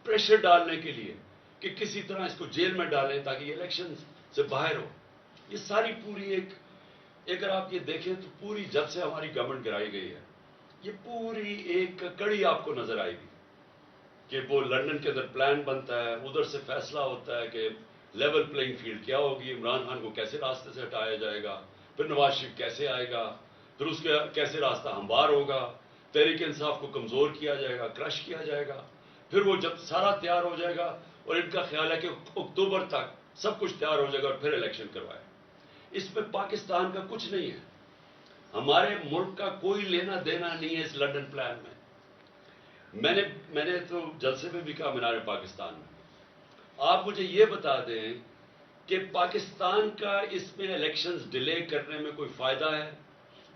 Pressure डालने के लिए कि किसी तरह इसको जेल में डालें ताकि ये इलेक्शन से बाहर हो। ये सारी पूरी एक अगर आप ये देखें तो पूरी जब से हमारी गवर्नमेंट गिराई गई है, ये पूरी एक कड़ी आपको नजर आएगी कि वो लंदन के अंदर प्लान बनता है, उधर से फैसला होता है कि लेवल प्लेइंग फील्ड क्या होगी, इमरान खान को कैसे रास्ते से हटाया जाएगा, फिर नवाज शरीफ कैसे आएगा, फिर उसके कैसे रास्ता हमवार होगा, तहरीक इंसाफ को कमजोर किया जाएगा, क्रश किया जाएगा। फिर वो जब सारा तैयार हो जाएगा और इनका ख्याल है कि अक्टूबर तक सब कुछ तैयार हो जाएगा और फिर इलेक्शन करवाए। इसमें पाकिस्तान का कुछ नहीं है, हमारे मुल्क का कोई लेना देना नहीं है इस लंदन प्लान में। मैंने तो जलसे में भी कहा मीनार पाकिस्तान में, आप मुझे ये बता दें कि पाकिस्तान का इसमें इलेक्शंस डिले करने में कोई फायदा है?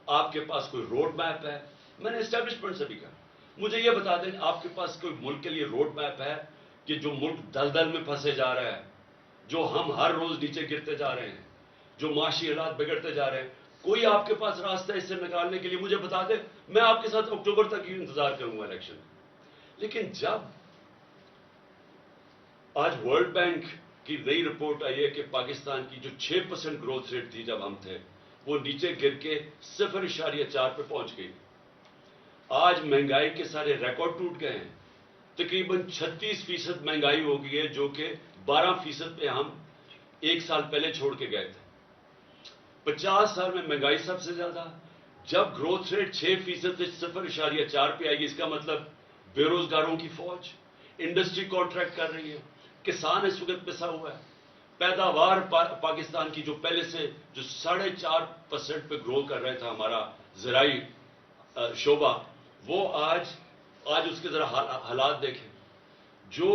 आपके पास कोई रोड मैप है? मैंने एस्टेब्लिशमेंट से भी कहा, मुझे ये बता दें आपके पास कोई मुल्क के लिए रोड मैप है कि जो मुल्क दलदल में फंसे जा रहा है, जो हम हर रोज नीचे गिरते जा रहे हैं, जो माशी हालात बिगड़ते जा रहे हैं, कोई आपके पास रास्ता इससे निकालने के लिए मुझे बता दे, मैं आपके साथ अक्टूबर तक ही इंतजार करूंगा इलेक्शन। लेकिन जब आज वर्ल्ड बैंक की नई रिपोर्ट आई है कि पाकिस्तान की जो 6% ग्रोथ रेट थी जब हम थे, वो नीचे गिर के 0.4 पे पहुंच गई। आज महंगाई के सारे रिकॉर्ड टूट गए हैं, तकरीबन 36% महंगाई हो गई है, जो कि 12% पे हम एक साल पहले छोड़ के गए थे। 50 साल में महंगाई सबसे ज्यादा। जब ग्रोथ रेट 6% से 0.4 पे आएगी, इसका मतलब बेरोजगारों की फौज, इंडस्ट्री कॉन्ट्रैक्ट कर रही है, किसान इस वक्त पिसा हुआ है, पैदावार पाकिस्तान की जो पहले से जो 4.5% पे ग्रो कर रहा था हमारा ज़राई शोबा, वो आज उसके जरा हालात देखें। जो